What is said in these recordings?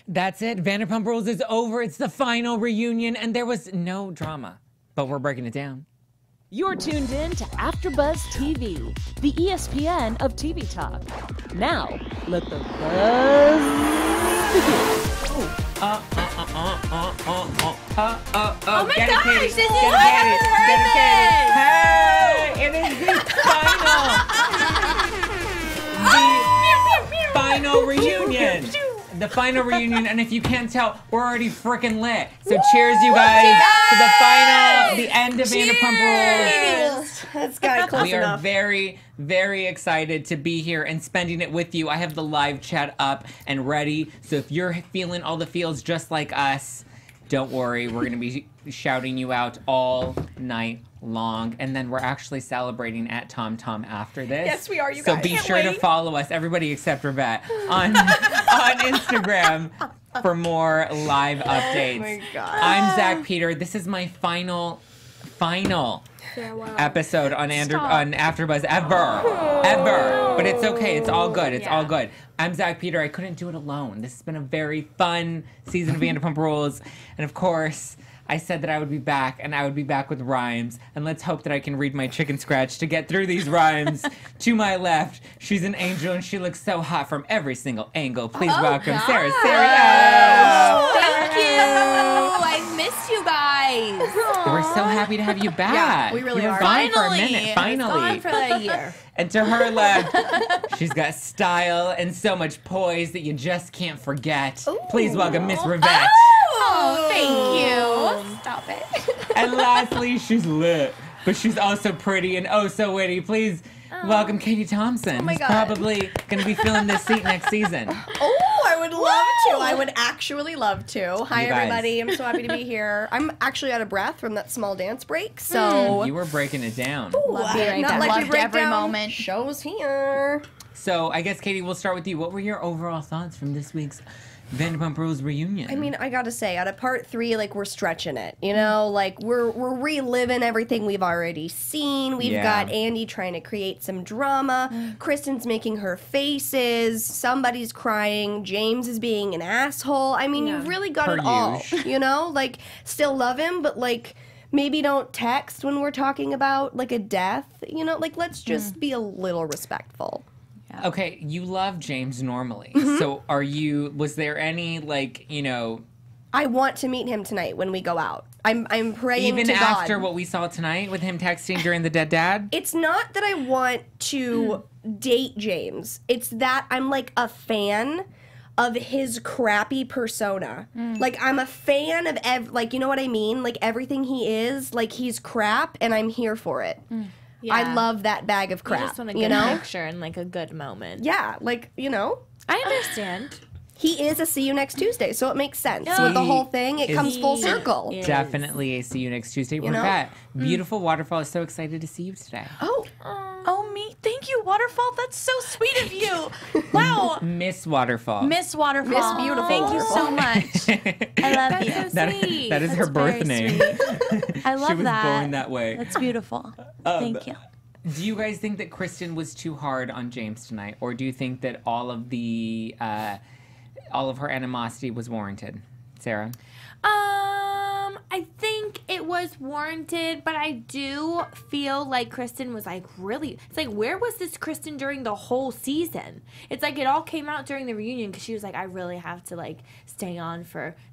That's it. Vanderpump Rules is over. It's the final reunion, and there was no drama. But we're breaking it down. You're tuned in to AfterBuzz TV, the ESPN of TV talk. Now, let the buzz begin. Oh my Get gosh, Katie. this is Get I Katie. haven't heard Hey, it is the final reunion. The final reunion, and if you can't tell, we're already freaking lit. So cheers, you guys, to the final, the end of Vanderpump Rules. That's got close We are enough. very, very excited to be here and spending it with you. I have the live chat up and ready. So if you're feeling all the feels just like us, don't worry. We're going to be shouting you out all night long. And then we're actually celebrating at Tom Tom after this. Yes, we are, you so guys. be Can't sure to wait. follow us, everybody except Rivet, on Instagram for more live updates. Oh my God. I'm Zack Peter. This is my final episode on AfterBuzz ever. But it's okay. It's all good. It's all good. I'm Zack Peter. I couldn't do it alone. This has been a very fun season of Vanderpump Rules, and of course, I said that I would be back, and I would be back with rhymes. And let's hope that I can read my chicken scratch to get through these rhymes. To my left, she's an angel, and she looks so hot from every single angle. Please welcome Sarah Serio. Thank you. I missed you guys. We're so happy to have you back. Yeah, we really you were are. gone for a Finally. minute. Finally. I was gone for a year. And to her left, she's got style and so much poise that you just can't forget. Please welcome Miss Rivet. Oh, thank you. Stop it. And lastly, she's lit, but she's also pretty and oh so witty. Please welcome Katie Thompson, my who's God. probably going to be filling this seat next season. Oh, I would love to. I would actually love to. Hi, You guys. everybody. I'm so happy to be here. I'm actually out of breath from that small dance break, so... You were breaking it down. Love you right not there. like we Loved break every down moment. shows here. So I guess, Katie, we'll start with you. What were your overall thoughts from this week's Vanderpump Rules reunion? I mean, I gotta say, out of part 3, like, we're stretching it, you know? Like, we're reliving everything we've already seen. We've got Andy trying to create some drama. Kristin's making her faces. Somebody's crying. James is being an asshole. I mean, you've really got Per it all, usual. you know? Like, still love him, but, like, maybe don't text when we're talking about, like, a death, you know? Like, let's just be a little respectful. Okay, you love James normally. So was there any, like, you know... I want to meet him tonight when we go out. I'm praying Even to after God. what we saw tonight with him texting during the Dead Dad? It's not that I want to date James. It's that I'm like a fan of his crappy persona. Like, I'm a fan of like, you know what I mean? Like, everything he is, like, he's crap, and I'm here for it. I love that bag of crap. You just want a you good know? picture and like a good moment. Yeah, like, you know, I understand. he is a see you next Tuesday, so it makes sense. With the whole thing, it comes full circle. is. Definitely a see you next Tuesday. We're know? back. Beautiful Waterfall is so excited to see you today. Oh, me? Thank you, Waterfall. That's so sweet of you. Wow. Miss Waterfall. Miss Waterfall. Miss Beautiful Thank you so Waterfall. much. I love you. That is her birth name. I love She was that. born that way. That's beautiful. Thank you. Do you guys think that Kristin was too hard on James tonight, or do you think that all of her animosity was warranted? Sarah? I think it was warranted, but I do feel like Kristin was like really. It's like, where was this Kristin during the whole season? It's like it all came out during the reunion because she was like, I really have to like stay on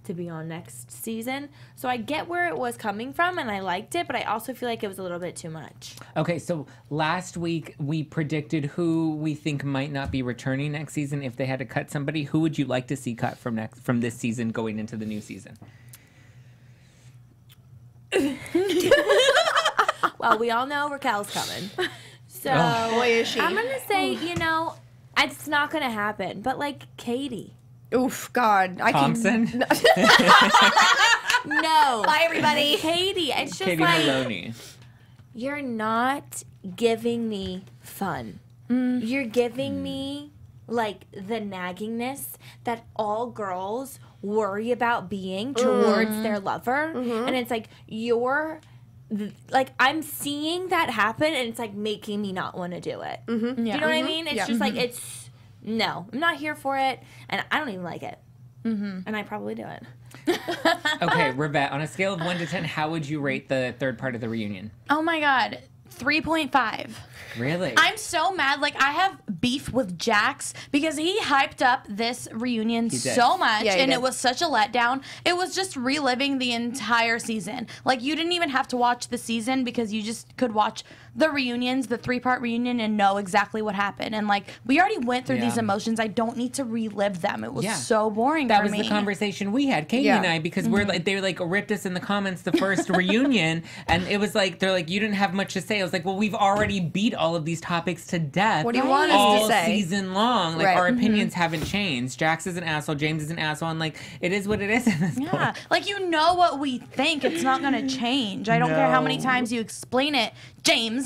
to be on next season. So I get where it was coming from, and I liked it, but I also feel like it was a little bit too much. Okay, so last week we predicted who we think might not be returning next season if they had to cut somebody. Who would you like to see cut from this season going into the new season? Well, we all know Raquel's coming. So Boy, is she. I'm gonna say, it's not gonna happen. But like Katie. Oof, God. Thompson? No. Bye, everybody. Katie. It's just Katie like Maloney. you're not giving me fun. You're giving me like the naggingness that all girls worry about being towards their lover. And it's like I'm seeing that happen, and it's like making me not want to do it. Do you know what I mean? It's just like, no, I'm not here for it, and I don't even like it. And I probably do it. Okay, Rivet, on a scale of 1 to 10, how would you rate the third part of the reunion? Oh my God. 3.5. Really? I'm so mad. Like, I have beef with Jax because he hyped up this reunion so much, Yeah, he and did. it was such a letdown. It was just reliving the entire season. Like, you didn't even have to watch the season because you just could watch the reunions, the 3-part reunion, and know exactly what happened. And, like, we already went through these emotions. I don't need to relive them. It was so boring That for was me. the conversation we had, Katie and I, because we're like, they were like ripped us in the comments the first reunion, and it was like, they're like, you didn't have much to say. I was like, well, we've already beat all of these topics to death. What do you want us to all say? season long? Like, Right. our opinions haven't changed. Jax is an asshole. James is an asshole. And like, it is what it is at this point. Yeah, like, you know what we think. It's not going to change. I don't care how many times you explain it, James.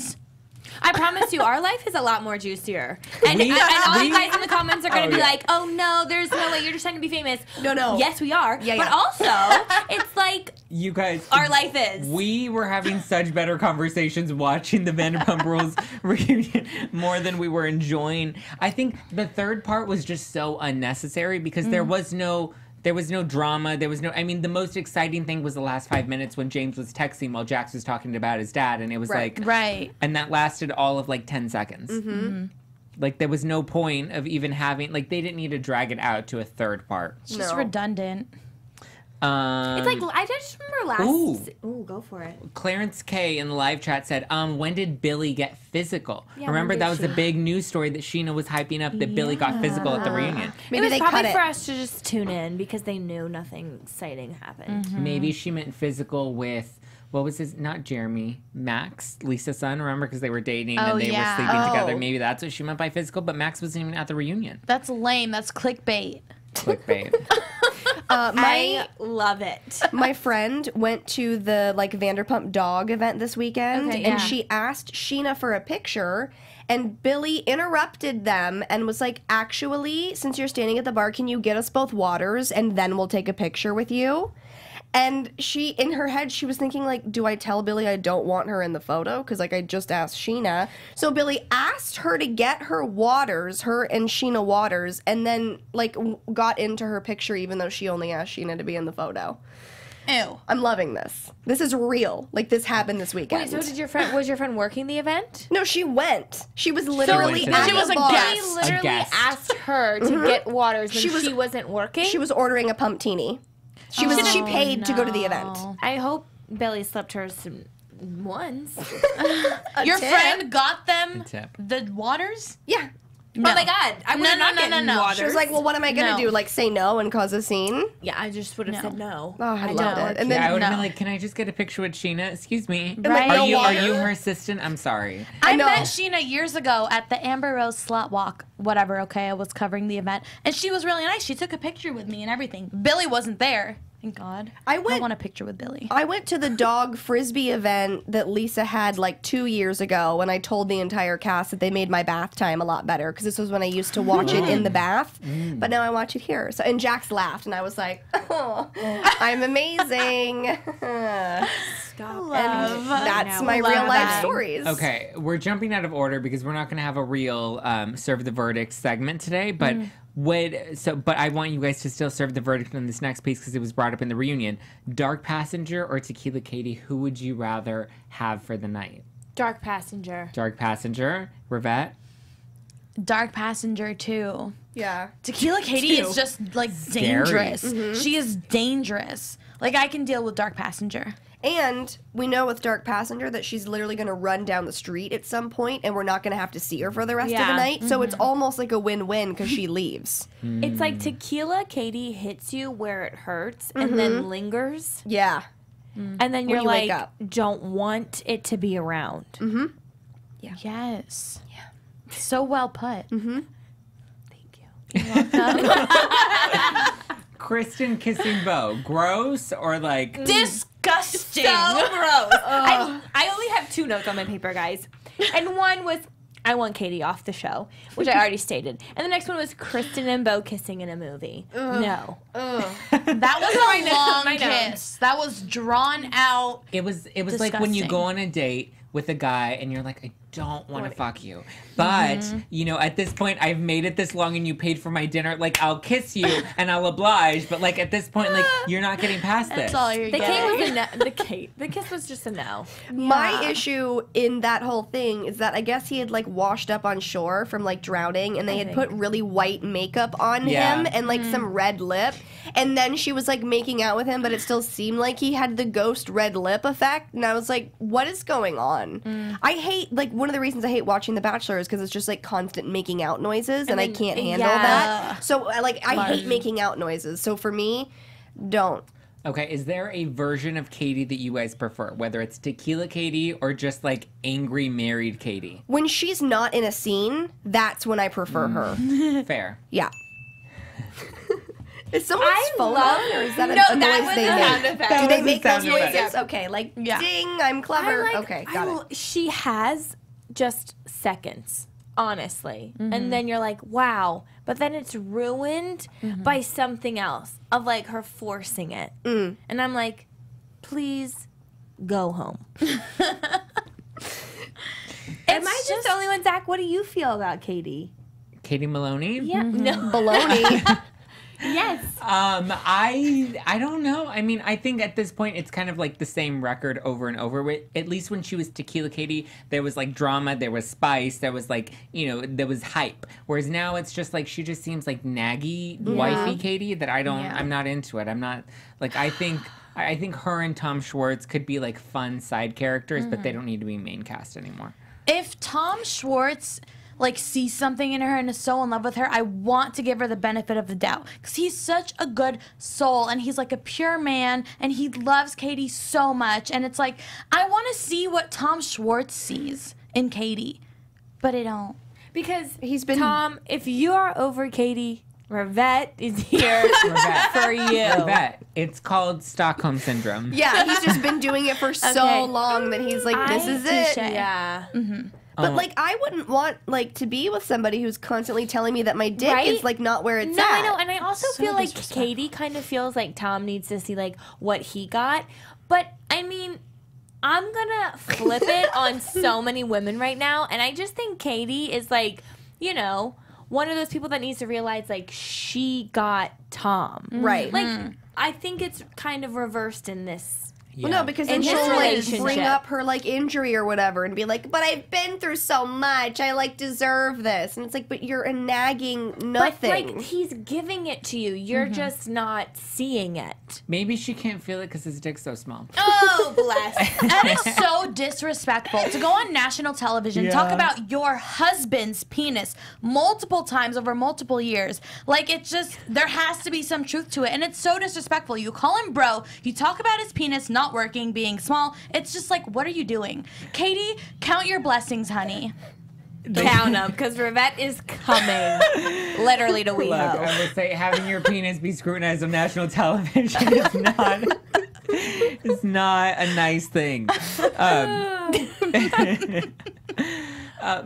I promise you, our life is a lot more juicier. And all you guys in the comments are going to be like, oh, no, there's no way. You're just trying to be famous. No. Yes, we are. Yeah, but yeah. also, it's like You guys, our life is. we were having such better conversations watching the Vanderpump Rules reunion more than we were enjoying. I think the third part was just so unnecessary because there was no drama. There was no, I mean, the most exciting thing was the last 5 minutes when James was texting while Jax was talking about his dad. And it was like, Right. and that lasted all of like 10 seconds. Like, there was no point of even having, like, they didn't need to drag it out to a third part. It's just redundant. It's like, I just remember last. Ooh, go for it. Clarence K in the live chat said, when did Billy get physical? Yeah, Remember, when that did was she? the big news story that Scheana was hyping up, that Billy got physical at the reunion. Maybe it was they probably cut it. for us to just tune in because they knew nothing exciting happened. Maybe she meant physical with, what was his, not Jeremy, Max, Lisa's son, remember? Because they were dating and they were sleeping together. Maybe that's what she meant by physical, but Max wasn't even at the reunion. That's lame. That's clickbait. Clickbait. I love it. My friend went to the like Vanderpump dog event this weekend, Okay, and yeah. she asked Scheana for a picture, and Billy interrupted them and was like, actually, since you're standing at the bar, can you get us both waters and then we'll take a picture with you? And she, in her head, she was thinking, like, do I tell Billy I don't want her in the photo? Because, like, I just asked Scheana. So Billy asked her to get her waters, her and Scheana waters, and then, like, got into her picture even though she only asked Scheana to be in the photo. Ew. I'm loving this. This is real. Like, this happened this weekend. Wait, so did was your friend working the event? No, she went. She was literally So at she the was a bar. guest. He literally guest. asked her to get waters when she wasn't working? She was ordering a pumptini. She paid to go to the event. I hope Billy slipped her some ones. Your tip. friend got them Good tip. the waters? Yeah. No. Oh my god. I would not get no. waters. She was like, well, what am I going to No. do? Like, say no and cause a scene? Yeah, I just would have No. said no. Oh, I loved it. And Yeah, I then would have been No. like, can I just get a picture with Scheana? Excuse me. Right. Are you water? her assistant? I'm sorry. I know. met Scheana years ago at the Amber Rose Slut Walk, whatever, okay? I was covering the event. And she was really nice. She took a picture with me and everything. Billy wasn't there. Thank God. I want a picture with Billy. I went to the dog frisbee event that Lisa had like 2 years ago, and I told the entire cast that they made my bath time a lot better because this was when I used to watch it in the bath, but now I watch it here. So, and Jax laughed, and I was like, "Oh, I'm amazing." Stop. And that's No, my love real life that. stories. Okay, we're jumping out of order because we're not going to have a real serve the verdict segment today. But but I want you guys to still serve the verdict on this next piece because it was brought up in the reunion. Dark Passenger or Tequila Katie? Who would you rather have for the night? Dark Passenger. Dark Passenger, Rivet. Dark Passenger, too. Yeah. Tequila Katie is just, like, dangerous. She is dangerous. Like, I can deal with Dark Passenger. And we know with Dark Passenger that she's literally going to run down the street at some point, and we're not going to have to see her for the rest of the Yeah. night. So it's almost like a win-win because she leaves. It's like Tequila Katie hits you where it hurts and then lingers. Yeah. And then you're you wake like, up. don't want it to be around. Yes. Yeah. So well put. Thank you. Kristin kissing Beau. Gross or like... Disgusting. So gross. I only have 2 notes on my paper, guys. And one was, I want Katie off the show, which I already stated. And the next one was Kristin and Beau kissing in a movie. No. That was a long my notes. kiss. That was drawn out. It was like when you go on a date with a guy and you're like, I don't want to fuck you. But, you know, at this point, I've made it this long and you paid for my dinner. Like, I'll kiss you and I'll oblige. But, like, at this point, like, you're not getting past this. That's all you're The getting. the kiss was just a no. My issue in that whole thing is that I guess he had like washed up on shore from like drowning, and they had put really white makeup on him and like some red lip, and then she was like making out with him, but it still seemed like he had the ghost red lip effect, and I was like, what is going on? I hate, like, one of the reasons I hate watching The Bachelor is because it's just like constant making out noises, and I can't handle that. So like I hate making out noises. So for me, don't. Okay, is there a version of Katie that you guys prefer? Whether it's tequila Katie or just like angry married Katie? When she's not in a scene, that's when I prefer her. Fair. Yeah. Is someone's phone love- on, or is that a No, noise that was they a make? sound effect. That Do they was a make those sound effect. noises? Okay, like ding, I'm clever. Okay, got it. She has just seconds, honestly. And then you're like, wow. But then it's ruined by something else of like her forcing it. And I'm like, please go home. Am I just the only one, Zach? What do you feel about Katie? Katie Maloney? Yeah. No. Baloney. Yes. I don't know. I mean, I think at this point it's kind of like the same record over and over. At least when she was Tequila Katie, there was like drama, there was spice, there was like, you know, there was hype. Whereas now it's just like she just seems like naggy, wifey Katie that I'm not into it. I'm not like I think her and Tom Schwartz could be like fun side characters, but they don't need to be main cast anymore. If Tom Schwartz like sees something in her and is so in love with her, I want to give her the benefit of the doubt, because he's such a good soul and he's like a pure man and he loves Katie so much, and it's like I want to see what Tom Schwartz sees in Katie, but I don't. Because He's been Tom, if you are over Katie, Rivet is here for you. Rivet. It's called Stockholm Syndrome. Yeah, he's just been doing it for so long that he's like, this is it. Touche. Yeah. But like, I wouldn't want like to be with somebody who's constantly telling me that my dick Right? is like not where it's No, at. I know, and I also feel like Katie kind of feels like Tom needs to see like what he got. But I mean, I'm gonna flip it on so many women right now, and I just think Katie is like, you know, one of those people that needs to realize like she got Tom. Right. Like I think it's kind of reversed in this. Well, no, because then In she'll his like relationship. bring up her like injury or whatever and be like, "But I've been through so much. I like deserve this." And it's like, "But you're a nagging nothing." But like he's giving it to you, you're just not seeing it. Maybe she can't feel it because his dick's so small. Oh, bless. That is so disrespectful to go on national television, talk about your husband's penis multiple times over multiple years. Like, it's just, there has to be some truth to it. And it's so disrespectful. You call him bro, you talk about his penis not working, being small. It's just like, what are you doing? Katie, count your blessings, honey. Count them, because Rivet is coming literally to Look, WeHo. I would say having your penis be scrutinized on national television is not a nice thing.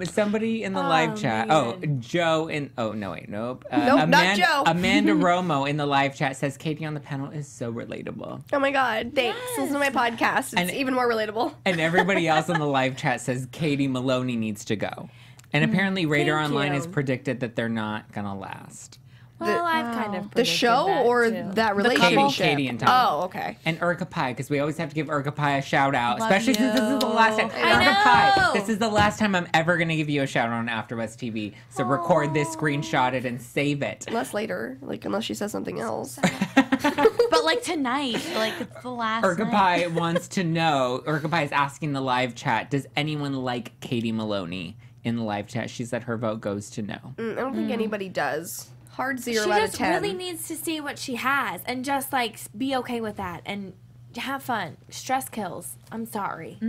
Somebody in the live chat. Oh, Joe in. Oh no, wait, nope. Nope, not Joe. Amanda Romo in the live chat says Katie on the panel is so relatable, Oh my god, thanks. Listen to my podcast. It's even more relatable. and everybody else in the live chat says Katie Maloney needs to go. And apparently, Radar Thank Online you. has predicted that they're not gonna last. Well, I've kind of The predicted show that, or too. that relationship? Katie and Tom. Oh, okay. And Urka Pie, because we always have to give Urka Pie a shout out, Love especially since this is the last time. I Urka Pie, know. this is the last time I'm ever going to give you a shout out on AfterBuzz TV. So record this, screenshot it, and save it. Unless later, like unless she says something else. But like tonight, like it's the last Urka night. Pie wants to know, Urka Pie is asking the live chat, does anyone like Katie Maloney in the live chat? She said her vote goes to no. I don't think anybody does. Hard 0 She out of just 10. really needs to see what she has and just like be okay with that and have fun. Stress kills. I'm sorry.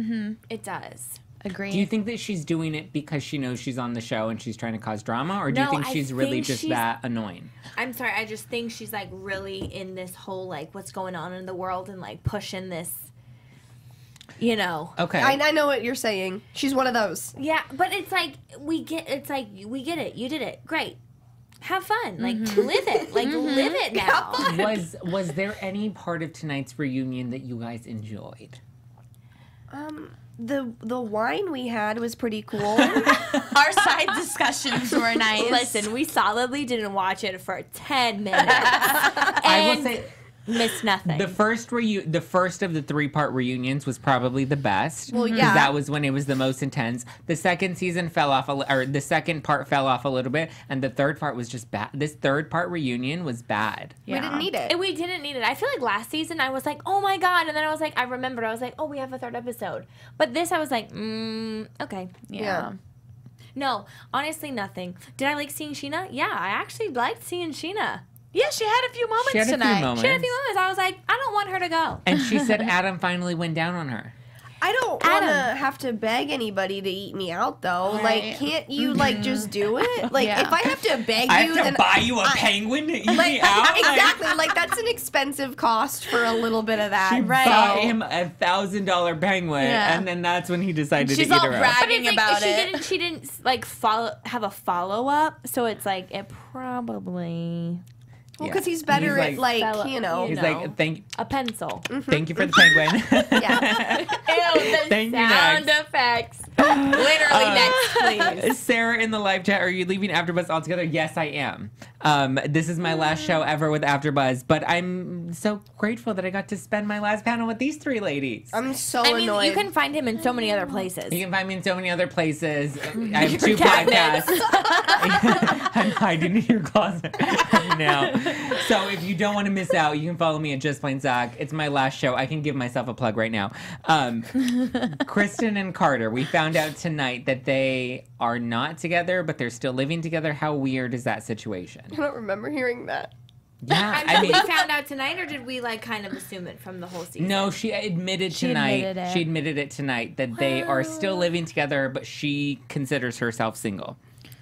It does. Agree. Do you think that she's doing it because she knows she's on the show and she's trying to cause drama? Or do you No, think I she's really think just she's- that annoying? I'm sorry. I just think she's like really in this whole like what's going on in the world and like pushing this, you know. Okay. I know what you're saying. She's one of those. Yeah, but it's like we get it. You did it. Great. Have fun. Like live it. Like live it now. Was there any part of tonight's reunion that you guys enjoyed? the wine we had was pretty cool. Our side discussions were nice. Listen, we solidly didn't watch it for 10 minutes. I will say, missed nothing. the first of the 3-part reunions was probably the best. Well, yeah. Because that was when it was the most intense. The second season fell off, the second part fell off a little bit, and the third part was just bad. This 3rd-part reunion was bad. We didn't need it. And we didn't need it. I feel like last season I was like, oh my God. And then I was like, I remembered. I was like, oh, we have a 3rd episode. But this I was like, okay. Yeah. No, honestly, nothing. Did I like seeing Scheana? Yeah, I actually liked seeing Scheana. Yeah, she had a few moments She had a few tonight. moments. She had a few moments. I was like, I don't want her to go. And she said Adam finally went down on her. I don't want to have to beg anybody to eat me out, though. Right. Like, can't you, like, just do it? Like, if I have to beg I you, have to then buy you a penguin to eat like, me out? exactly. Like, that's an expensive cost for a little bit of that. She Right. bought him a $1,000 penguin, Yeah. and then that's when he decided She's to eat all her out. bragging But it's about like, it. she didn't like have a follow up. So it's like it probably Well, Yeah. because he's better He's at, like, Fella- you know. He's No. like, thank a pencil. you for the penguin. Yeah. Ew, the Thank you, sound next. effects. Literally next, please. Sarah in the live chat, are you leaving AfterBuzz altogether? Yes, I am. This is my last show ever with AfterBuzz, but I'm so grateful that I got to spend my last panel with these 3 ladies. I'm so I mean, annoyed. you can find him in so many other places. You can find me in so many other places. I have 2 podcasts. I'm hiding in your closet right now. So if you don't want to miss out, you can follow me at Just Plain Zack. It's my last show. I can give myself a plug right now. Kristen and Carter, we found out tonight that they are not together, but they're still living together. How weird is that situation? I don't remember hearing that. Yeah, I I mean, mean, we found out tonight, or did we like kind of assume it from the whole season? no, she admitted She tonight. admitted it. She admitted it tonight that they are still living together, but she considers herself single.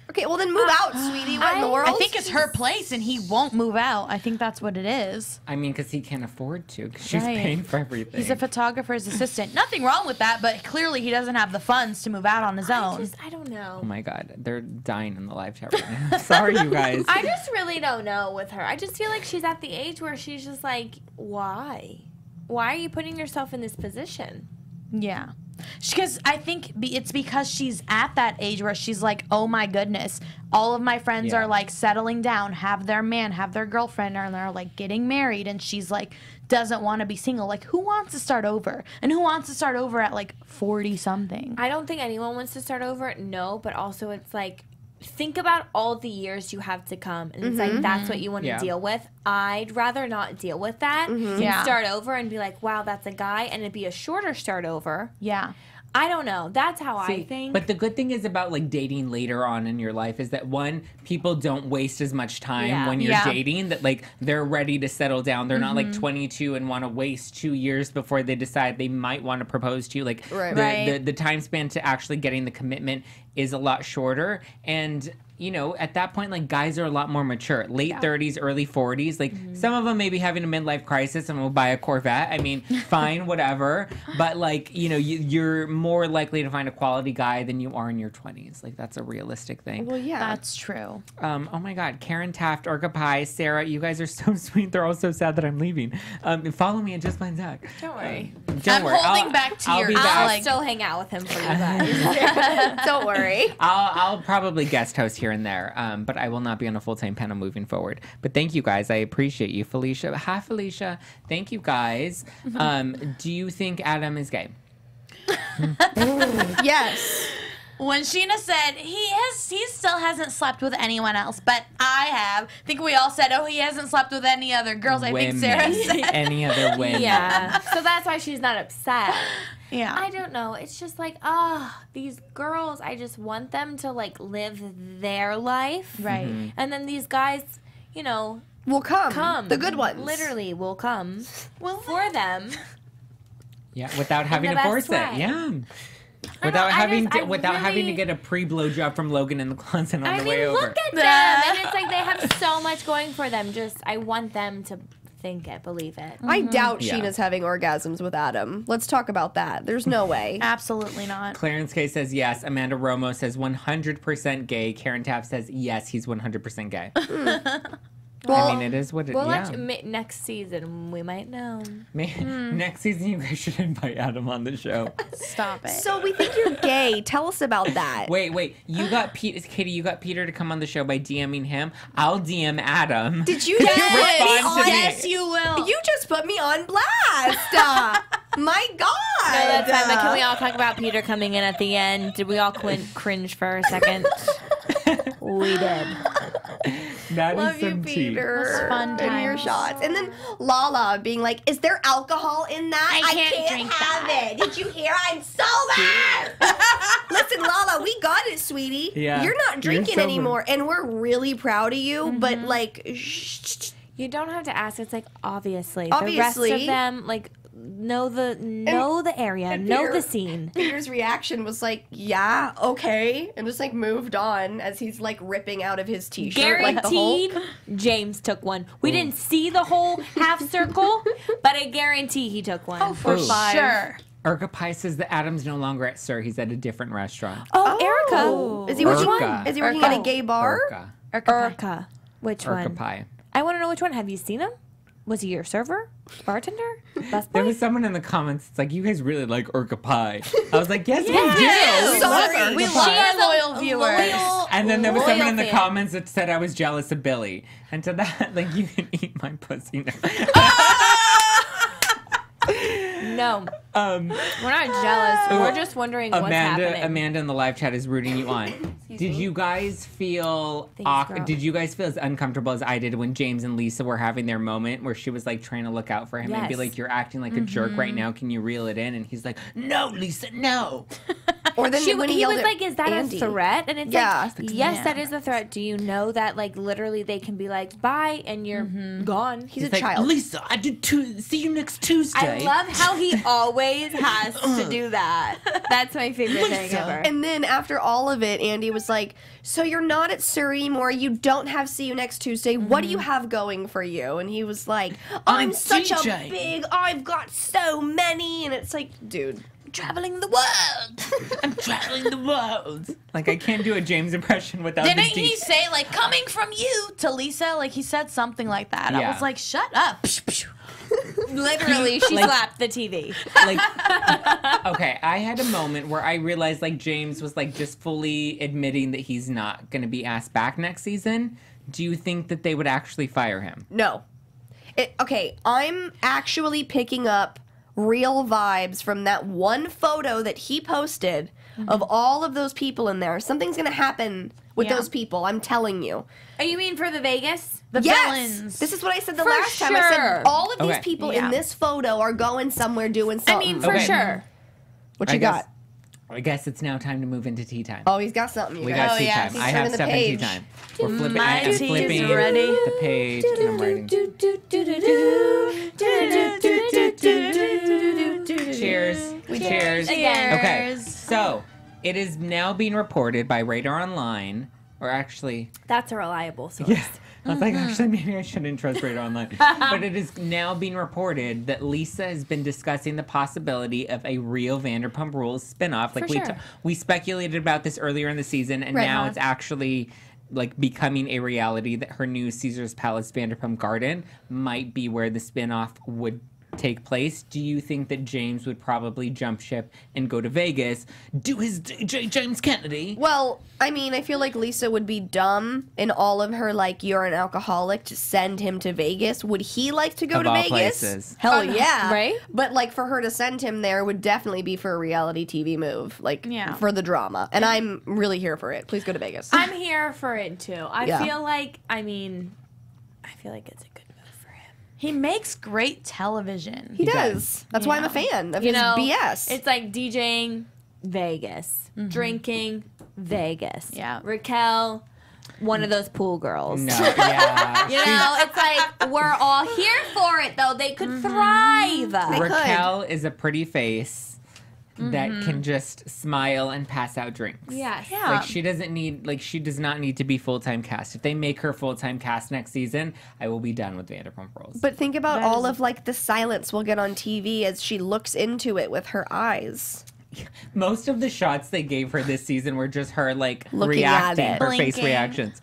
Okay, well, then move out, sweetie. What in the world? I think it's her place, and he won't move out. I think that's what it is. I mean, because he can't afford to, because she's Right. paying for everything. He's a photographer's assistant. Nothing wrong with that, but clearly he doesn't have the funds to move out on his own. I don't know. Oh my God, they're dying in the live chat right now. Sorry, you guys. I just really don't know with her. I just feel like she's at the age where she's just like, why? Why are you putting yourself in this position? Yeah. Because I think it's because she's at that age where she's like, oh my goodness, all of my friends Yeah. are like settling down, have their man, have their girlfriend, and they're like getting married, and she's like doesn't want to be single. Like, who wants to start over? And who wants to start over at like 40 something? I don't think anyone wants to start over. No, but also it's like, think about all the years you have to come, and it's like that's what you want to Yeah. deal with. I'd rather not deal with that and Yeah. start over and be like, wow, that's a guy, and it'd be a shorter start over. Yeah. I don't know. That's how I think. But the good thing is about like dating later on in your life is that one, people don't waste as much time Yeah. when you're Yeah. dating, that like they're ready to settle down. They're not like 22 and want to waste 2 years before they decide they might want to propose to you. Like Right. Right. the time span to actually getting the commitment is a lot shorter. And you know, at that point, like guys are a lot more mature, late 30s, early 40s. Like some of them may be having a midlife crisis and will buy a Corvette. I mean, fine, whatever. But like, you know, you're more likely to find a quality guy than you are in your 20s. Like that's a realistic thing. Well, yeah. That's true. Oh my God, Karen Taft, Orca Pie, Sarah, you guys are so sweet. They're all so sad that I'm leaving. Follow me at Just Plain Zack. don't worry. Don't I'm worry. holding back tears. I'll be I'll back. like- still hang out with him for you guys. Don't worry. I'll probably guest host here and there, but I will not be on a full-time panel moving forward. But thank you guys. I appreciate you. Felicia. Hi, Felicia. Thank you guys. Do you think Adam is gay? Yes. When Scheana said he still hasn't slept with anyone else, but I have. I think we all said, oh, he hasn't slept with any other girls. I think Sarah said. Any other women. Yeah. So that's why she's not upset. Yeah. I don't know. It's just like, these girls, I just want them to like live their life. Right. And then these guys, you know, Will come. come. The good ones. Literally will come Well, for them. Yeah, without having the to best force way. it. Yeah. I Without know, having I to, without having to really- get a pre-blowjob from Logan in the closet on I the mean, way over. look at them. And it's like they have so much going for them. Just, I want them to think it, believe it. I doubt Yeah. Sheena's having orgasms with Adam. Let's talk about that. There's no way. absolutely not. Clarence K says yes. Amanda Romo says 100% gay. Karen Taft says yes, he's 100% gay. Well, I mean, it is what it We'll is. let you, next season we might know. Next season, you guys should invite Adam on the show. Stop it. So we think you're gay. Tell us about that. Wait. You got Katie. You got Peter to come on the show by DMing him. I'll DM Adam. Did you Respond just to me. Yes, you will. You just put me on blast. My God. No, that's fine. But can we all talk about Peter coming in at the end? Did we all cringe for a second? We did. That Love is you, some tea. Peter. Fun And your times. shots. And then Lala being like, is there alcohol in that? I can't drink have that." it. Did you hear? I'm sober. Listen, Lala, we got it, sweetie. Yeah. You're not You're drinking sober. anymore. And we're really proud of you. But, like, shh. You don't have to ask. It's like obviously. Obviously. The rest of them like know the area, know Peter- the scene. Peter's reaction was like, yeah, okay. And just, like, moved on as he's, like, ripping out of his t-shirt. Like the Guaranteed, Hulk. James took one. We didn't see the whole half circle, but I guarantee he took one. Oh, for Ooh. sure. Urka Pie says that Adam's no longer at Sir. He's at a different restaurant. Oh, Oh. Is he working, Urka. is he working at a gay bar? Urka. Erica. Which Urka one? Pie. I want to know which one. Have you seen him? Was he your server? Bartender? Busboy? There was someone in the comments. It's like, you guys really like Urka Pie. I was like, yes, we do. Sorry. We She love is our a loyal viewers. And then there was someone in the loyal fan. comments that said I was jealous of Billy. And to that, like, you can eat my pussy now. No, we're not jealous. We're just wondering what's happening. Amanda in the live chat is rooting you on. Did you guys feel girl. Did you guys feel as uncomfortable as I did when James and Lisa were having their moment where she was like trying to look out for him and be Yes. like, "You're acting like a jerk right now. Can you reel it in?" And he's like, "No, Lisa, no." Or then when he He yelled was at like, "Is that Andy. a threat?" And it's Yeah. like, "Yes, that is a threat." Do you know that, like, literally they can be like, "Bye," and you're gone. He's a Like, child. Lisa, I did see you next Tuesday. I love how he always has to do that. That's my favorite thing ever. And then after all of it, Andy was like, so you're not at Surrey anymore. You don't have See You Next Tuesday. What do you have going for you? And he was like, I'm such DJ. a big, I've got so many. And it's like, dude, traveling the world. I'm traveling the world. Like, I can't do a James impression without Didn't the he deep. say, like, coming from you to Lisa? Like, he said something like that. Yeah. I was like, shut up. Literally, she slapped the TV. Like, okay, I had a moment where I realized, like, James was, like, just fully admitting that he's not going to be asked back next season. Do you think that they would actually fire him? No. Okay, I'm actually picking up real vibes from that one photo that he posted of all of those people in there. Something's going to happen with Yeah. those people. I'm telling you. Oh, you mean for the Vegas? The Yes! villains. This is what I said the For last time. I sure. said all of these Okay. people Yeah. in this photo are going somewhere doing I something. mean, for Okay. sure. what I you guess, got? I guess it's now time to move into tea time. Oh, he's got something. You We guys. got tea yeah, time. he's I have turning the stuff in tea page. time. We're flipping. My I am tea is flipping ready. the page. And I'm writing. Cheers. Cheers. Again. Okay, so it is now being reported by Radar Online, or actually, That's a reliable source. yes. I was like, actually, maybe I shouldn't trust Radar Online. But it is now being reported that Lisa has been discussing the possibility of a real Vanderpump Rules spinoff. Like For sure. we speculated about this earlier in the season, and Right. now it's actually like becoming a reality that her new Caesar's Palace Vanderpump Garden might be where the spinoff would take place. Do you think that James would probably jump ship and go to Vegas, do his DJ James Kennedy? Well, I mean, I feel like Lisa would be dumb in all of her, like, you're an alcoholic to send him to Vegas. Would he like to go Of to all Vegas? places. Hell yeah. right? But, like, for her to send him there would definitely be for a reality TV move. Like, Yeah. for the drama. And I'm really here for it. Please go to Vegas. I'm here for it too. I Yeah. feel like, I feel like it's a good move for him. He makes great television. He does. That's why I'm a fan of You his know, BS. It's like DJing Vegas, drinking Vegas. Yeah. Raquel, one of those pool girls. No, yeah. You know, it's like we're all here for it though. They could thrive. Raquel is a pretty face that can just smile and pass out drinks. Yes. Yeah. Like she does not need to be full-time cast. If they make her full-time cast next season, I will be done with Vanderpump Rules. But think about That all is- of, like, the silence we'll get on TV as she looks into it with her eyes. Most of the shots they gave her this season were just her like Looking at reacting, it. her face Blinking. reactions.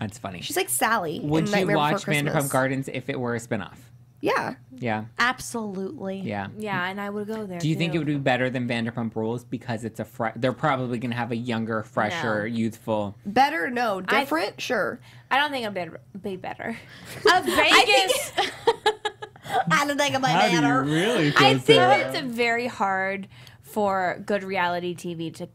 That's funny. She's like Sally. Would in you Nightmare watch Before Christmas. Vanderpump Gardens if it were a spinoff? Yeah. Yeah. Absolutely. Yeah. Yeah, and I would go there. Do you think too. it would be better than Vanderpump Rules because it's they're probably going to have a younger, fresher, No. youthful. Better? No. Different? Sure. I don't think it'd be better. Vegas. I don't think it might matter. really I think it's very hard for good reality TV to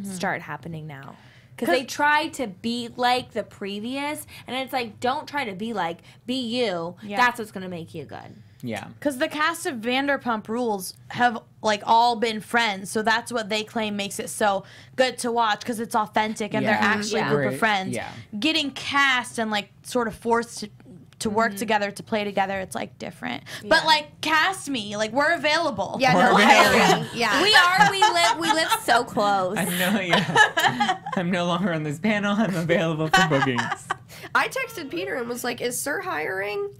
start happening now. Because they try to be like the previous, and it's like, don't try to be like, be you. Yeah. That's what's going to make you good. Yeah. Because the cast of Vanderpump Rules have like all been friends, so that's what they claim makes it so good to watch because it's authentic and they're Yeah. actually Yeah. a group Right. of friends. Yeah. Getting cast and like sort of forced to work together, to play together, it's like different. But like cast me, like we're available. Yeah, Or no, Mary. I agree. Yeah. We live so close. I'm no longer on this panel. I'm available for bookings. I texted Peter and was like, is Sir hiring?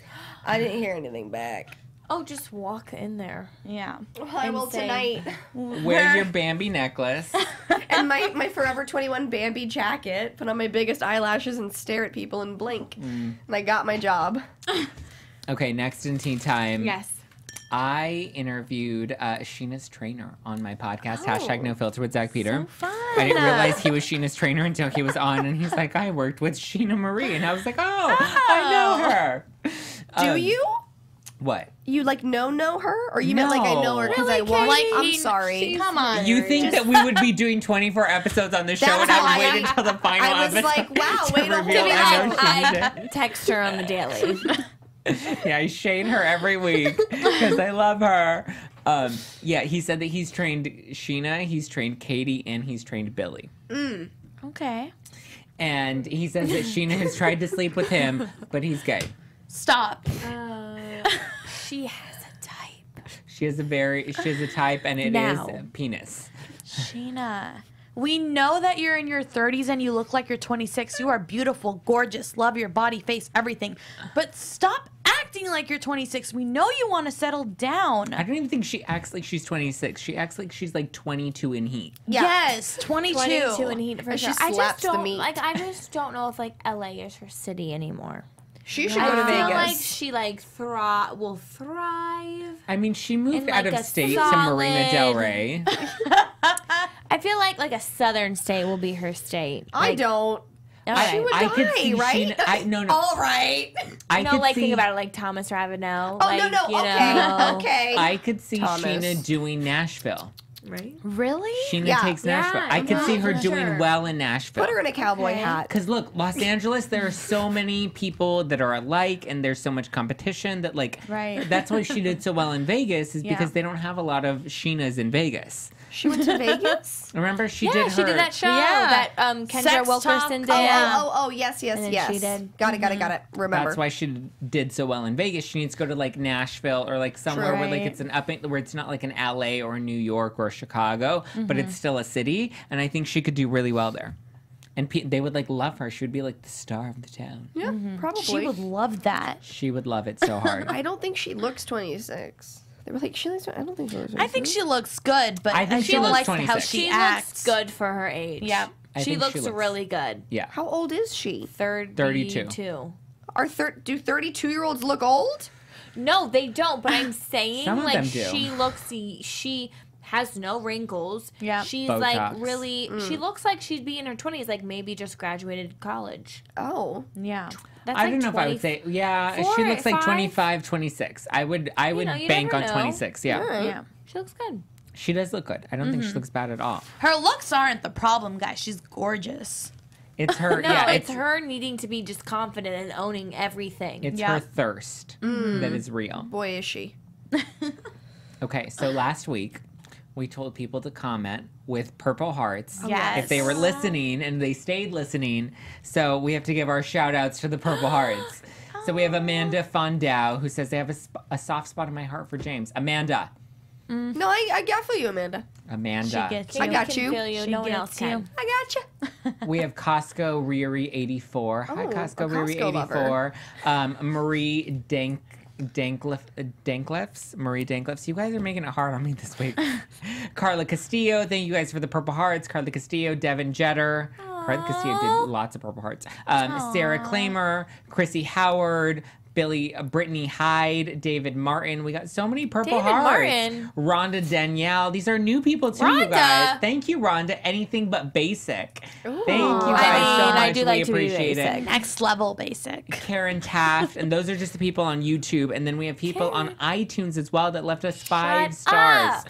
I didn't hear anything back. Oh, just walk in there. Yeah. Well, I will Insane. tonight. Wear your Bambi necklace. And my Forever 21 Bambi jacket, put on my biggest eyelashes and stare at people and blink. And I got my job. Okay, next in Teen Time. Yes. I interviewed Scheana's trainer on my podcast, hashtag No Filter with Zack Peter. So fun. I didn't realize he was Scheana's trainer until he was on, and he's like, I worked with Scheana Marie. And I was like, oh, I know her. Do you? What? You like know her? Or you meant like I know her because I watched? Katie? I'm sorry. Come on. You think that we would be doing 24 episodes on this show That's and I why would wait until the final I was episode like, wow, to way to reveal hold I on. know Scheana I text her on the daily. did. Yeah, I shade her every week because I love her. Yeah, he said that he's trained Scheana, he's trained Katie, and he's trained Billy. Okay. And he says that Scheana has tried to sleep with him, but he's gay. Stop. She has a type. She has a type, and it Now. is penis. Scheana, we know that you're in your 30s and you look like you're 26. You are beautiful, gorgeous, love your body, face, everything. But stop acting like you're 26. We know you want to settle down. I don't even think she acts like she's 26. She acts like she's like 22 in heat. Yeah. Yes, 22. 22 and heat for And she sure. I slaps just the don't meat. I just don't know if like LA is her city anymore. She should go to I feel Vegas. like she like will thrive. I mean, she moved In, out like, of a state to Marina Del solid- Rey. I feel like a southern state will be her state. I don't. Okay. She would I could die, see right? Scheana- no. All right. I No, could like see, think about it like Thomas Ravenel. Oh, like, no. you Okay. know, Okay. I could see Thomas. Scheana doing Nashville. Right? Really? Sheena Yeah. takes Nashville. Yeah, I could see her for doing sure. well in Nashville. Put her in a cowboy Okay. hat. Because look, Los Angeles, there are so many people that are alike, and there's so much competition that like, Right. that's why she did so well in Vegas is Yeah. because they don't have a lot of Sheenas in Vegas. She went to Vegas? Remember, she Yeah, did her. she did that show Yeah. that Kendra Sex Wilkerson Talk. did. Yes, And then yes. she did. Got it. Remember. That's why she did so well in Vegas. She needs to go to like Nashville or like somewhere where like Right. it's where it's not like an LA or New York or Chicago, but it's still a city. And I think she could do really well there. And they would like love her. She would be like the star of the town. Yeah, probably. She would love that. She would love it so hard. I don't think she looks 26. They were like, she looks. I don't think she looks 26. I think she looks good, but I think she she looks likes how 26. she She acts. looks good for her age. Yeah. I She think looks, she looks- really good. Yeah. How old is she? 32. Do 32-year-olds look old? No, they don't. But I'm saying, Some of like, them do. she has no wrinkles. Yeah. She's Botox. like really. She looks like she'd be in her 20s, like maybe just graduated college. Oh. Yeah. That's I like don't know if I would say, yeah, she 24, looks like 5. 25, 26. I would you bank never on know. 26. Yeah. All right. Yeah. She looks good. She does look good. I don't think she looks bad at all. Her looks aren't the problem, guys. She's gorgeous. It's her, No, yeah, it's her needing to be just confident and owning everything. It's Yeah. her thirst that is real. Boy, is she. Okay, so last week we told people to comment with purple hearts Yes. if they were listening and they stayed listening. So we have to give our shout outs to the purple hearts. So we have Amanda Fondau who says they have a soft spot in my heart for James. Amanda. No, I got for you, Amanda. Amanda. She gets you. I got can you. Feel you. She No one gets else you. can. I got you. We have Costco Riri 84. Hi, Oh, Costco a Riri Costco 84. Marie Danklifts. Marie Danklifts. You guys are making it hard on me this week. Carla Castillo. Thank you guys for the purple hearts. Carla Castillo. Devin Jetter. Because he did lots of Purple Hearts. Sarah Claimer, Chrissy Howard, Brittany Hyde, David Martin. We got so many Purple Hearts. Martin. Rhonda Danielle. These are new people too, you guys. Thank you, Rhonda. Anything but basic. Ooh. Thank you guys so much. I do like we to be appreciate basic. it. Next level basic. Karen Taft, and those are just the people on YouTube. And then we have people on iTunes as well that left us 5 stars.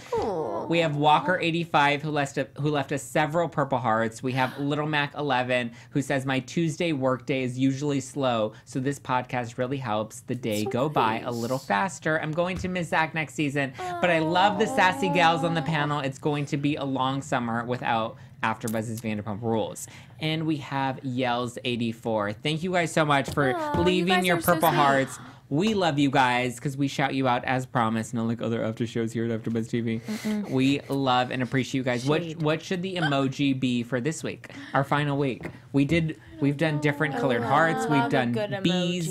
We have Walker85 who left us several Purple Hearts. We have Little Mac 11 who says, my Tuesday workday is usually slow, so this podcast really helps the day go by a little faster. I'm going to miss Zach next season, but I love the sassy gals on the panel. It's going to be a long summer without AfterBuzz's Vanderpump Rules. And we have Yells84. Thank you guys so much for leaving your Purple Hearts. We love you guys because we shout you out as promised, not like other after shows here at AfterBuzz TV. We love and appreciate you guys. What should the emoji be for this week? Our final week. We've done different colored hearts. We've done bees.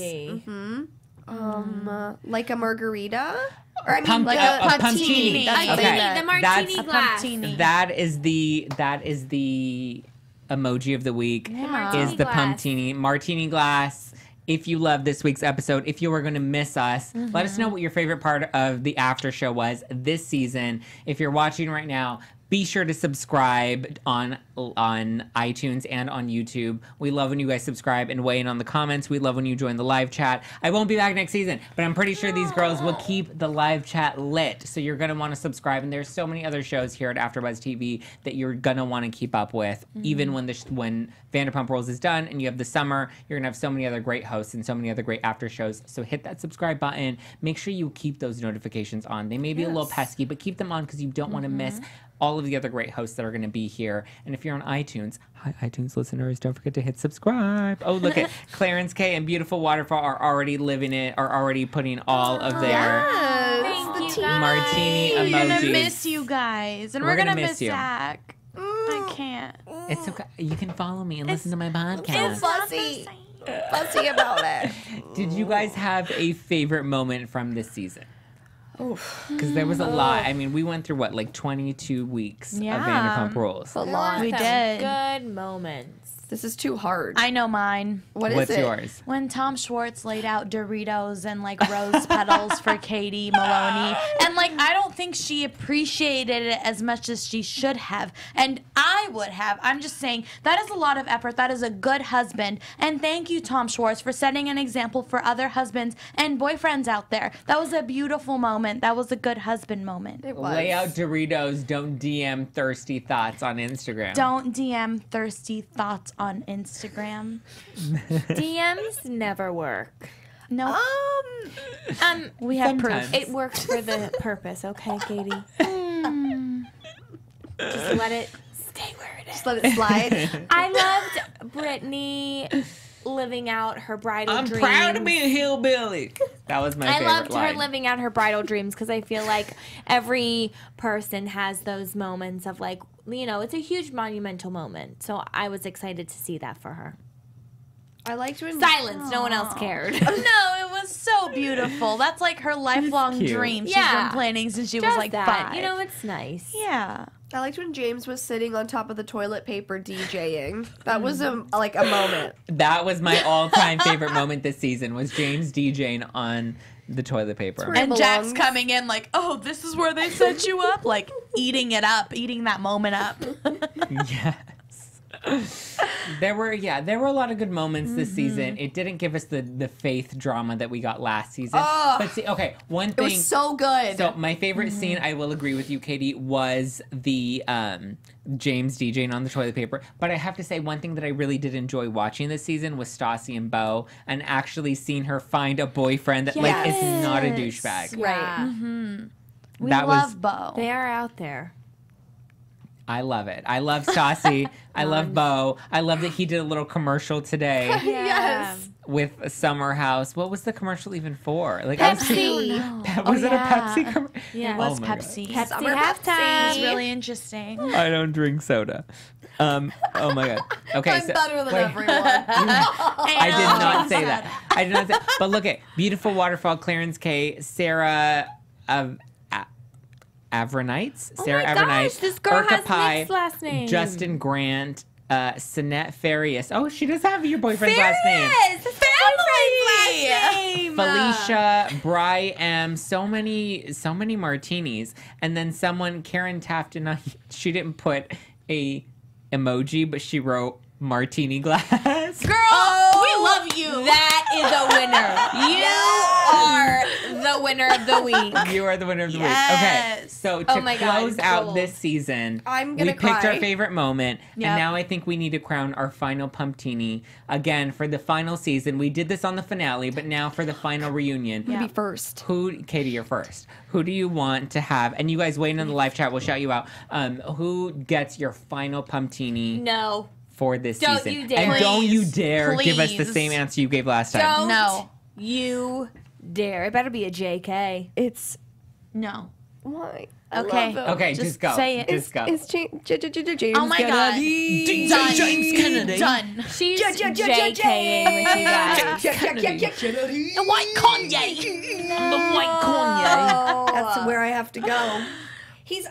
Like a margarita? Or I mean, Pump- like a a pumptini. The martini glass. That is the emoji of the week. Is the pumptini martini glass. If you love this week's episode, if you were going to miss us, let us know what your favorite part of the after show was this season. If you're watching right now, be sure to subscribe on iTunes and on YouTube. We love when you guys subscribe and weigh in on the comments. We love when you join the live chat. I won't be back next season, but I'm pretty sure these girls will keep the live chat lit. So you're going to want to subscribe. And there's so many other shows here at AfterBuzz TV that you're going to want to keep up with. Even when Vanderpump Rules is done and you have the summer, you're going to have so many other great hosts and so many other great after shows. So hit that subscribe button. Make sure you keep those notifications on. They may be a little pesky, but keep them on because you don't want to miss all of the other great hosts that are going to be here. And if you're on iTunes, hi iTunes listeners, don't forget to hit subscribe. Oh, look at Clarence K and Beautiful Waterfall are already living it, are already putting all of their martini emojis. We're gonna miss you guys, and we're gonna miss you. Zach. I can't. It's okay. You can follow me and listen to my podcast. fussy about it. Did you guys have a favorite moment from this season? Because there was a lot. I mean, we went through, 22 weeks of Vanderpump Rules. A lot. We did. Good moments. This is too hard. I know mine. What's yours? When Tom Schwartz laid out Doritos and rose petals for Katie Maloney. And I don't think she appreciated it as much as she should have. And I would have. I'm just saying that is a lot of effort. That is a good husband. And thank you, Tom Schwartz, for setting an example for other husbands and boyfriends out there. That was a beautiful moment. That was a good husband moment. It was. Lay out Doritos. Don't DM thirsty thoughts on Instagram. Don't DM thirsty thoughts on Instagram. DMs never work. No. We have Sometimes. proof. It works for the purpose, okay, Katie? Just let it stay where it is. Just let it slide. I loved Brittany living out her bridal dreams. I'm proud to be a hillbilly. That was my favorite loved line. her living out her bridal dreams because I feel like every person has those moments of it's a huge monumental moment. So I was excited to see that for her. I liked when Silence. No one else cared. No, it was so beautiful. That's her lifelong cute. dream. She's Yeah. been planning since she Just was that. 5. It's nice. Yeah. I liked when James was sitting on top of the toilet paper DJing. That was a moment. That was my all-time favorite moment this season, was James DJing on the toilet paper. where- And Jack's belongs. coming in oh, this is where they set you up? Eating it up, eating that moment up. Yes. There were a lot of good moments this season. It didn't give us the faith drama that we got last season. But see, okay, one It thing. was so good. So my favorite scene, I will agree with you, Katie, was the James DJing on the toilet paper. But I have to say, one thing that I really did enjoy watching this season was Stassi and Beau, and actually seeing her find a boyfriend that is not a douchebag. Yeah. We That love Beau. They are out there. I love it. I love Stassi. I love Beau. I love that he did a little commercial today Yes. with Summer House. What was the commercial even for? Pepsi. Was it a Pepsi commercial? Yeah. It was Oh my God. Pepsi. Pepsi Summer It halftime. was really interesting. I don't drink soda. Oh my God. Okay, I'm better than everyone. I did not say that. I did not say. But look at Beautiful Waterfall, Clarence K, Sarah Avronites. Sarah my gosh, Avronites. this girl Urka has Pie, mixed last names. Justin Grant, Sinette Farias. Oh, she does have your boyfriend's last name. Family! Felicia, Bri M, so many martinis. And then Karen Taft, she didn't put a emoji, but she wrote martini glass. Girl, we love you. That is a winner. You are the winner of the week. You are the winner of the week. Okay, so to close out gold. this season, I'm gonna we picked cry. our favorite moment, Yep. and now I think we need to crown our final pumptini again for the final season. We did this on the finale, but now for the final reunion. Be first. Katie, you're first. Who do you want to have? And you guys wait in the live chat. We'll shout you out. Who gets your final pumptini No. for this Don't season? you dare. And don't you Please. dare give us the Please. same answer you gave last time. Don't No. you dare. It better be a JK. It's No. why. Okay. I love him. Okay, just go. say it. Just go. It's James Oh my God. Kennedy. Done. James Kennedy. Done. She's JKing with you guys. The white Kanye. The white Kanye. That's where I have to go.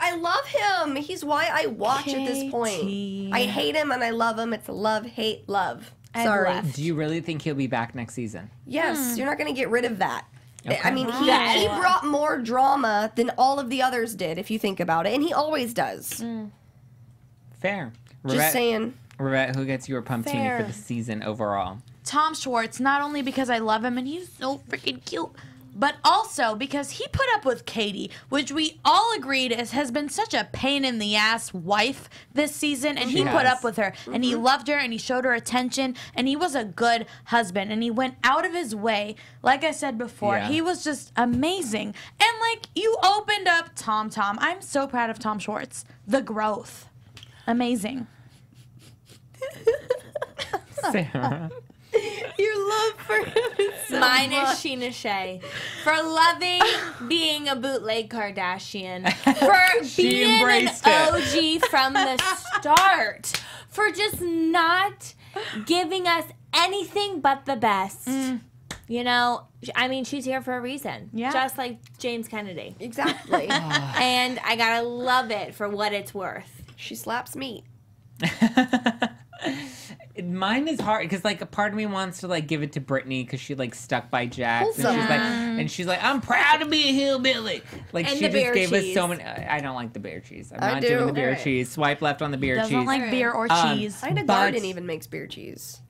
I love him. He's why I watch at this point. Katie. I hate him and I love him. It's a love, hate, love. I've Sorry. left. Do you really think he'll be back next season? Yes, you're not going to get rid of that. Okay. I mean, he brought more drama than all of the others did, if you think about it, and he always does. Fair. Just saying. Rivet, who gets your pumptini Fair. for the season overall? Tom Schwartz, not only because I love him and he's so freaking cute, but also because he put up with Katie, which we all agreed has been such a pain in the ass wife this season, and he put has. up with her, and he loved her, and he showed her attention, and he was a good husband, and he went out of his way. Like I said before, Yeah. he was just amazing. And like, you opened up Tom. I'm so proud of Tom Schwartz. The growth. Amazing. Sarah. Your love for him is so Mine is much. Scheana Shay for loving being a bootleg Kardashian, for She being an embraced it. OG from the start, for just not giving us anything but the best. You know, I mean, she's here for a reason. Yeah. Just like James Kennedy. Exactly. And I gotta love it for what it's worth. She slaps meat. Mine is hard because like a part of me wants to like give it to Brittany because she like stuck by Jax and she's like I'm proud to be a hillbilly. Like And she the just beer gave us cheese. so many. I don't like the beer cheese. I'm I not do. doing the beer Alright. cheese. Swipe left on the beer Doesn't cheese. like beer or cheese. Ina But- Garden even makes beer cheese.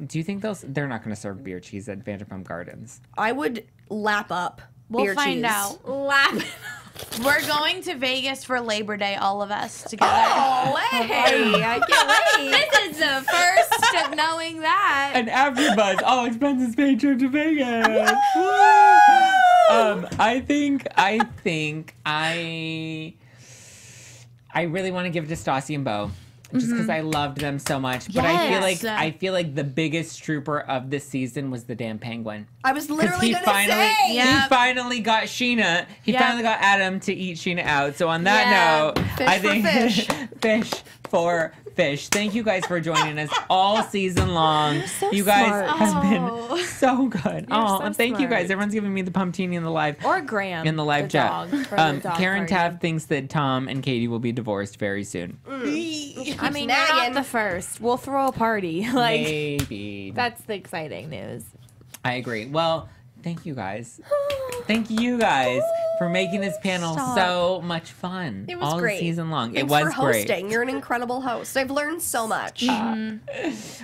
Do you think they're not going to serve beer cheese at Vanderpump Gardens? I would lap up We'll beer find cheese. out. Laugh. We're going to Vegas for Labor Day, all of us together. Oh, hey! I can't wait. This is the first of knowing that. An AfterBuzz all expenses paid trip to Vegas. I really want to give it to Stassi and Beau. Just because I loved them so much, but Yes. I feel like the biggest trooper of this season was the damn penguin. I was Because literally going to say. he Yep. finally got Scheana. He Yep. finally got Adam to eat Scheana out. So on that Yeah. note, Fish I for think fish. fish for fish. Thank you guys for joining us all season long. You guys smart. have been so good. Oh, so and thank you guys. smart. Everyone's giving me the pumptini in the live. Or Graham. In the live the chat. dog, for the dog Karen party. Taft thinks that Tom and Katie will be divorced very soon. I mean, you're nagging. not the first. We'll throw a party. Like, Maybe. that's the exciting news. I agree. Well, thank you guys. Thank you guys for making this panel so much fun. It was all great. season long. Thanks it was for hosting. great. You're an incredible host. I've learned so much.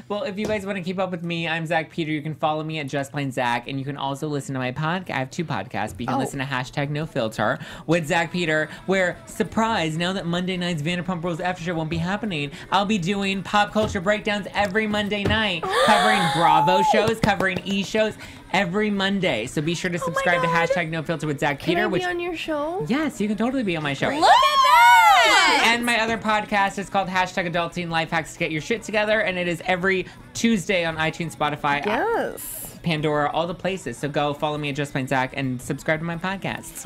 Well, if you guys want to keep up with me, I'm Zack Peter. You can follow me at Just Plain Zack, and you can also listen to my podcast. I have 2 podcasts, but you can listen to #NoFilter with Zack Peter, where, surprise, now that Monday night's Vanderpump Rules After Show won't be happening, I'll be doing pop culture breakdowns every Monday night, covering Bravo shows, covering E! shows every Monday. So be sure to subscribe to #NoFilter with Zack Can Peter, I be which on your show? yes, you can totally be on my show. Look at that! And my other podcast is called #Adulting Life Hacks to Get Your Shit Together, and it is every Tuesday on iTunes, Spotify, Yes. Pandora, all the places. So go follow me at Just Plain Zack and subscribe to my podcasts.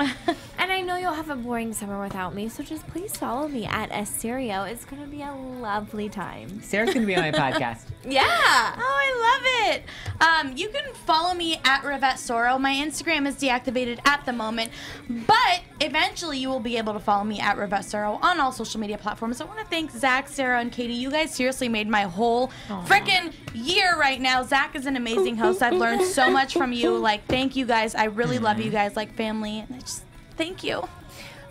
And I know you'll have a boring summer without me, so just please follow me at Serio. It's going to be a lovely time. Sarah's going to be on my podcast. Yeah. Oh, I love it. You can follow me at Rivet Soro. My Instagram is deactivated at the moment, but eventually you will be able to follow me at Rivet Soro on all social media platforms. I want to thank Zach, Sarah, and Katie. You guys seriously made my whole freaking year right now. Zach is an amazing host. I've learned so much from you. Like, thank you guys. I really love you guys like family. And I just thank you.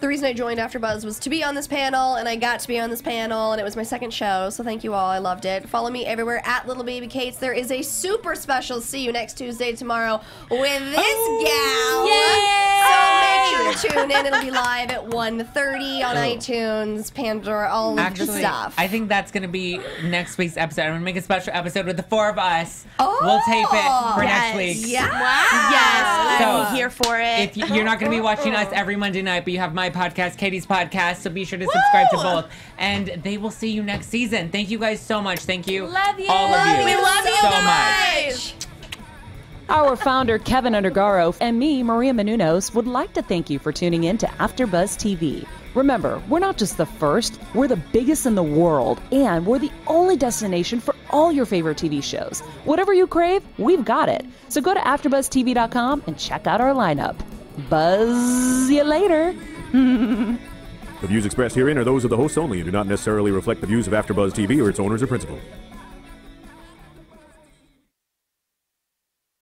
The reason I joined AfterBuzz was to be on this panel, and I got to be on this panel, and it was my second show, so thank you all. I loved it. Follow me everywhere at Little Baby Kates. There is a super special See You Next Tuesday tomorrow with this gal. Yay! So make sure to tune in. It'll be live at 1:30 on iTunes, Pandora, all of the stuff. I think that's going to be next week's episode. I'm going to make a special episode with the four of us. We'll tape it for next week. Yeah. Wow. Yes, So, I'm here for it. If you're not going to be watching us every Monday night, but you have my podcast, Katie's podcast, so be sure to subscribe to both. And they will see you next season. Thank you guys so much. Thank you. Love you. All of you. We love you so guys. much. Our founder, Kevin Undergaro, and me, Maria Menounos, would like to thank you for tuning in to AfterBuzz TV. Remember, we're not just the first, we're the biggest in the world, and we're the only destination for all your favorite TV shows. Whatever you crave, we've got it. So go to AfterBuzzTV.com and check out our lineup. Buzz you later. The views expressed herein are those of the hosts only and do not necessarily reflect the views of AfterBuzz TV or its owners or principals.